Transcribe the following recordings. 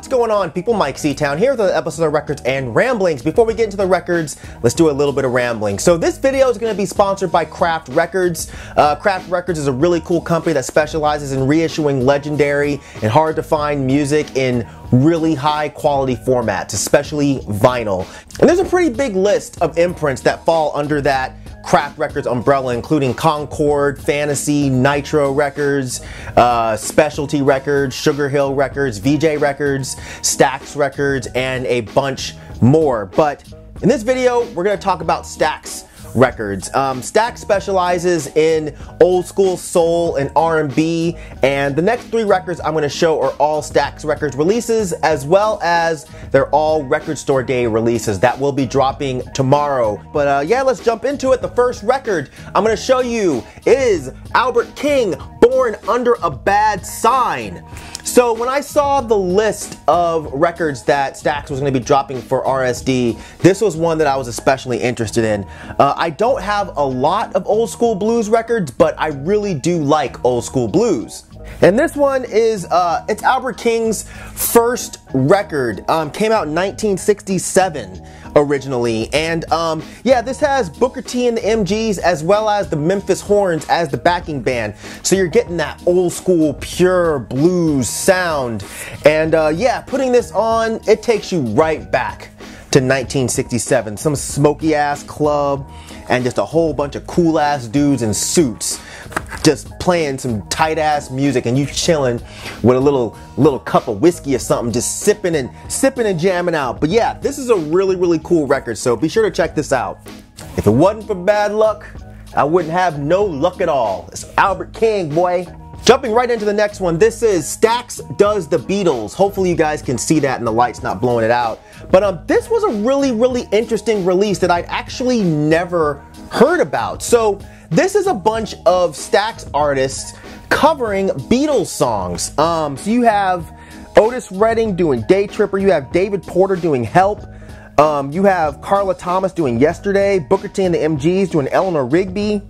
What's going on, people? Mike C-Town here with another episode of Records and Ramblings. Before we get into the records, let's do a little bit of rambling. So this video is going to be sponsored by Craft Records. Craft Records is a really cool company that specializes in reissuing legendary and hard to find music in really high quality formats, especially vinyl. And there's a pretty big list of imprints that fall under that Craft Records umbrella, including Concord, Fantasy, Nitro Records, Specialty Records, Sugar Hill Records, VJ Records, Stax Records, and a bunch more. But in this video, we're going to talk about Stax Records. Stax specializes in old school soul and R&B, and the next three records I'm going to show are all Stax Records releases, as well as they're all Record Store Day releases that will be dropping tomorrow. But yeah, let's jump into it. The first record I'm going to show you is Albert King, Born Under a Bad Sign. So when I saw the list of records that Stax was going to be dropping for RSD, this was one that I was especially interested in. I don't have a lot of old school blues records, but I really do like old school blues. And this one is, it's Albert King's first record. Came out in 1967 originally. And yeah, this has Booker T and the MGs as well as the Memphis Horns as the backing band. So you're getting that old school pure blues sound. And yeah, putting this on, it takes you right back to 1967. Some smoky ass club and just a whole bunch of cool ass dudes in suits just playing some tight ass music, and you chilling with a little cup of whiskey or something, just sipping and jamming out. But yeah, this is a really cool record, so be sure to check this out. If it wasn't for bad luck, I wouldn't have no luck at all. It's Albert King, boy. Jumping right into the next one, this is Stax Does the Beatles. Hopefully you guys can see that and the light's not blowing it out. But this was a really interesting release that I'd actually never heard about. So this is a bunch of Stax artists covering Beatles songs. So you have Otis Redding doing Day Tripper, you have David Porter doing Help, you have Carla Thomas doing Yesterday, Booker T and the MGs doing Eleanor Rigby.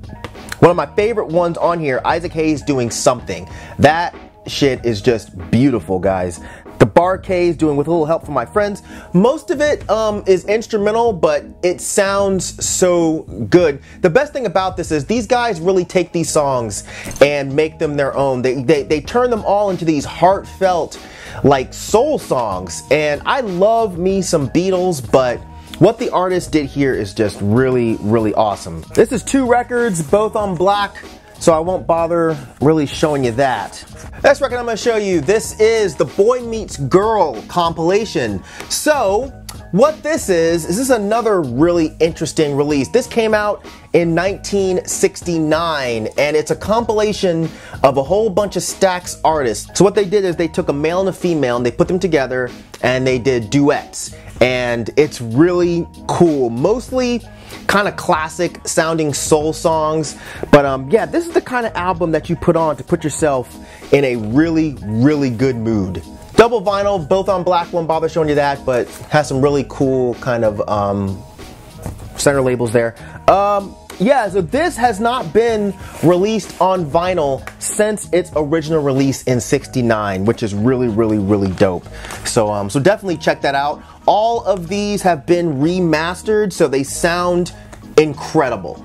One of my favorite ones on here, Isaac Hayes doing Something. That shit is just beautiful, guys. The Bar-Kays doing With a Little Help from My Friends. Most of it is instrumental, but it sounds so good. The best thing about this is these guys really take these songs and make them their own. They turn them all into these heartfelt, like, soul songs. And I love me some Beatles, but what the artist did here is just really awesome. This is two records, both on black, so I won't bother really showing you that. Next record I'm going to show you, this is the Boy Meets Girl compilation. So what this is another really interesting release. This came out in 1969, and it's a compilation of a whole bunch of Stax artists. So what they did is they took a male and a female and they put them together and they did duets. And it's really cool. Mostly kind of classic sounding soul songs. But yeah, this is the kind of album that you put on to put yourself in a really good mood. Double vinyl, both on black, won't bother showing you that, but has some really cool kind of center labels there. Yeah, so this has not been released on vinyl since its original release in '69, which is really dope. So so definitely check that out. All of these have been remastered, so they sound incredible.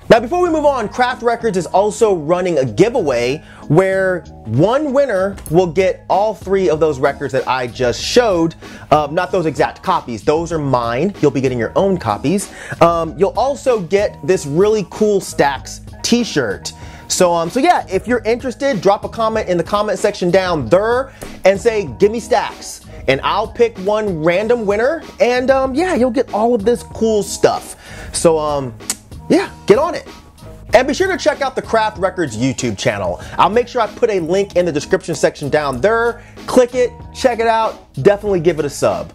Now before we move on, Craft Records is also running a giveaway where one winner will get all three of those records that I just showed. Not those exact copies, those are mine. You'll be getting your own copies. You'll also get this really cool Stax t-shirt. So yeah, if you're interested, drop a comment in the comment section down there and say, give me Stax. And I'll pick one random winner, and yeah, you'll get all of this cool stuff. So yeah, get on it. And be sure to check out the Craft Records YouTube channel. I'll make sure I put a link in the description section down there. Click it, check it out, definitely give it a sub.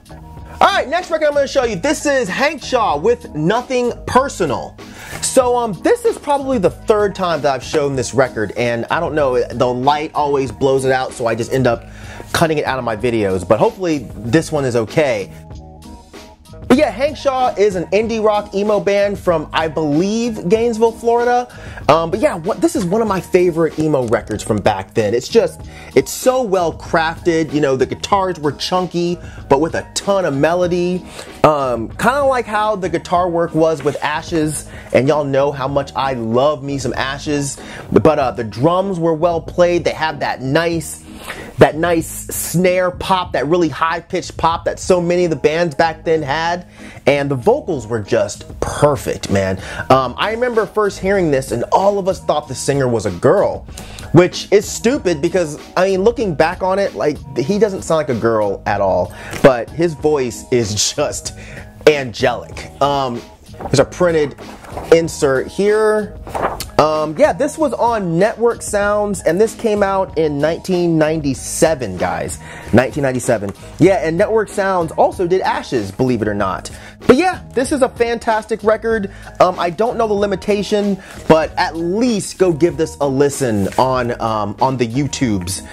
Alright, next record I'm going to show you. This is Hankshaw with Nothing Personal. So this is probably the third time that I've shown this record, and I don't know, the light always blows it out, so I just end up cutting it out of my videos, but hopefully this one is okay. But yeah, Hankshaw is an indie rock emo band from, I believe, Gainesville, Florida. But yeah, this is one of my favorite emo records from back then. It's so well crafted. You know, the guitars were chunky, but with a ton of melody. Kind of like how the guitar work was with Ashes, and y'all know how much I love me some Ashes. But the drums were well played. They have that nice snare pop, that really high-pitched pop that so many of the bands back then had, and the vocals were just perfect, man. I remember first hearing this and all of us thought the singer was a girl, which is stupid because, I mean, looking back on it, like, he doesn't sound like a girl at all, but his voice is just angelic. There's a printed insert here. Yeah, this was on Network Sounds, and this came out in 1997, guys. 1997. Yeah, and Network Sounds also did Ashes, believe it or not. But yeah, this is a fantastic record. I don't know the limitation, but at least go give this a listen on the YouTubes.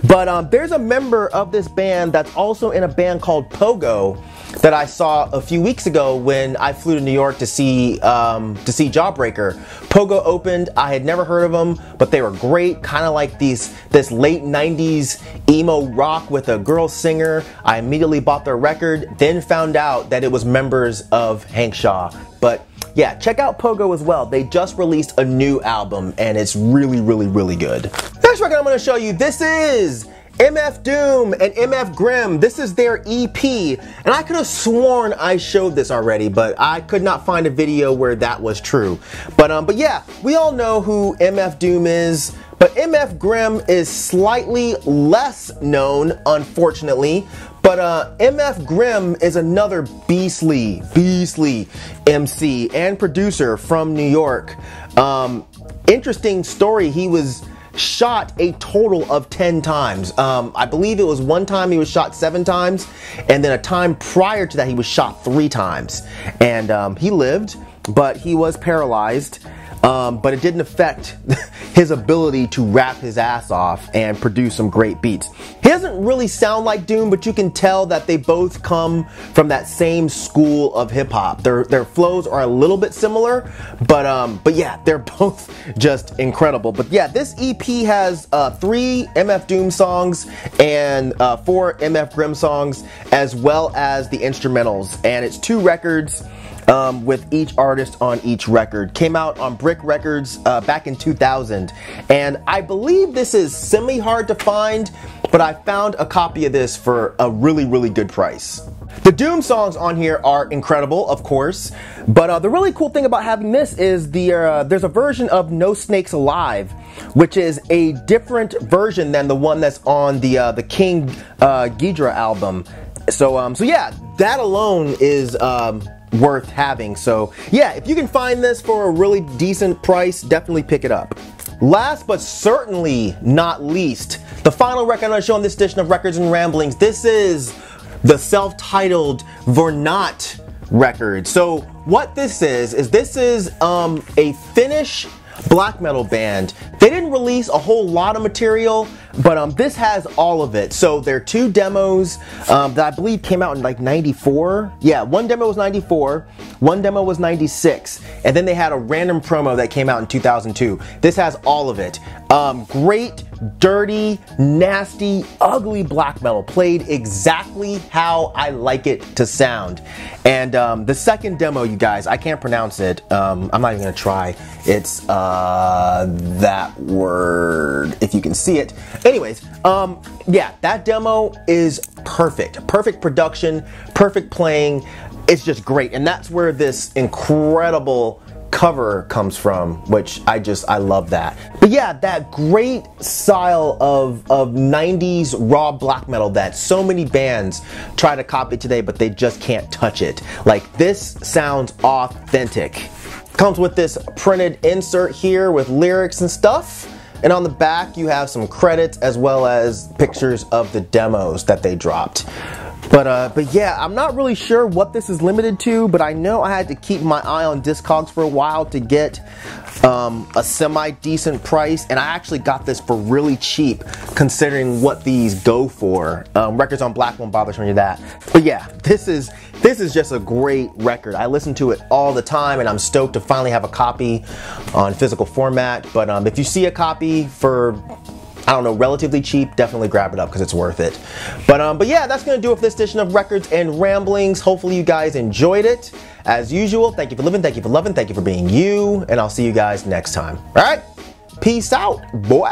But there's a member of this band that's also in a band called Pogo that I saw a few weeks ago when I flew to New York to see Jawbreaker. Pogo opened. I had never heard of them, but they were great. Kind of like this late 90s emo rock with a girl singer. I immediately bought their record, then found out that it was members of Hankshaw. But yeah, check out Pogo as well. They just released a new album, and it's really, really, really good. Next record I'm going to show you, this is MF Doom and MF Grimm. This is their EP, and I could have sworn I showed this already, but I could not find a video where that was true. But yeah, we all know who MF Doom is, but MF Grimm is slightly less known, unfortunately. But MF Grimm is another beastly MC and producer from New York. Interesting story, he was shot a total of 10 times. I believe it was one time he was shot 7 times, and then a time prior to that he was shot 3 times. And he lived, but he was paralyzed. But it didn't affect his ability to rap his ass off and produce some great beats. He doesn't really sound like Doom, but you can tell that they both come from that same school of hip-hop. Their flows are a little bit similar, but yeah, they're both just incredible. But yeah, this EP has 3 MF Doom songs and 4 MF Grimm songs, as well as the instrumentals, and it's 2 records. With each artist on each record. Came out on Brick Records back in 2000, and I believe this is semi-hard to find, but I found a copy of this for a really, really good price. The Doom songs on here are incredible, of course, but the really cool thing about having this is there's a version of No Snakes Alive, which is a different version than the one that's on the King Ghidorah album. So yeah, that alone is worth having. So yeah, if you can find this for a really decent price, definitely pick it up. Last but certainly not least, the final record I'm going to show in this edition of Records and Ramblings. This is the self-titled Vornat record. So what this is a Finnish black metal band. They didn't release a whole lot of material, but this has all of it. So there are 2 demos that I believe came out in like 94. Yeah, one demo was 94, one demo was 96, and then they had a random promo that came out in 2002. This has all of it. Great, dirty, nasty, ugly black metal, played exactly how I like it to sound. And the second demo, you guys, I can't pronounce it. I'm not even gonna try. It's that word, if you can see it. Anyways, yeah, that demo is perfect. Perfect production, perfect playing. It's just great, and that's where this incredible cover comes from, which I love that. But yeah, that great style of 90s raw black metal that so many bands try to copy today, but they just can't touch it. Like, this sounds authentic. Comes with this printed insert here with lyrics and stuff, and on the back you have some credits as well as pictures of the demos that they dropped. But yeah, I'm not really sure what this is limited to, but I know I had to keep my eye on Discogs for a while to get a semi-decent price, and I actually got this for really cheap considering what these go for. Records on Black won't bother showing you that. But yeah, this is just a great record. I listen to it all the time, and I'm stoked to finally have a copy on physical format. But if you see a copy for, I don't know, relatively cheap, definitely grab it up because it's worth it. But yeah, that's going to do it for this edition of Records and Ramblings. Hopefully you guys enjoyed it. As usual, thank you for living, thank you for loving, thank you for being you, and I'll see you guys next time. All right? Peace out, boy.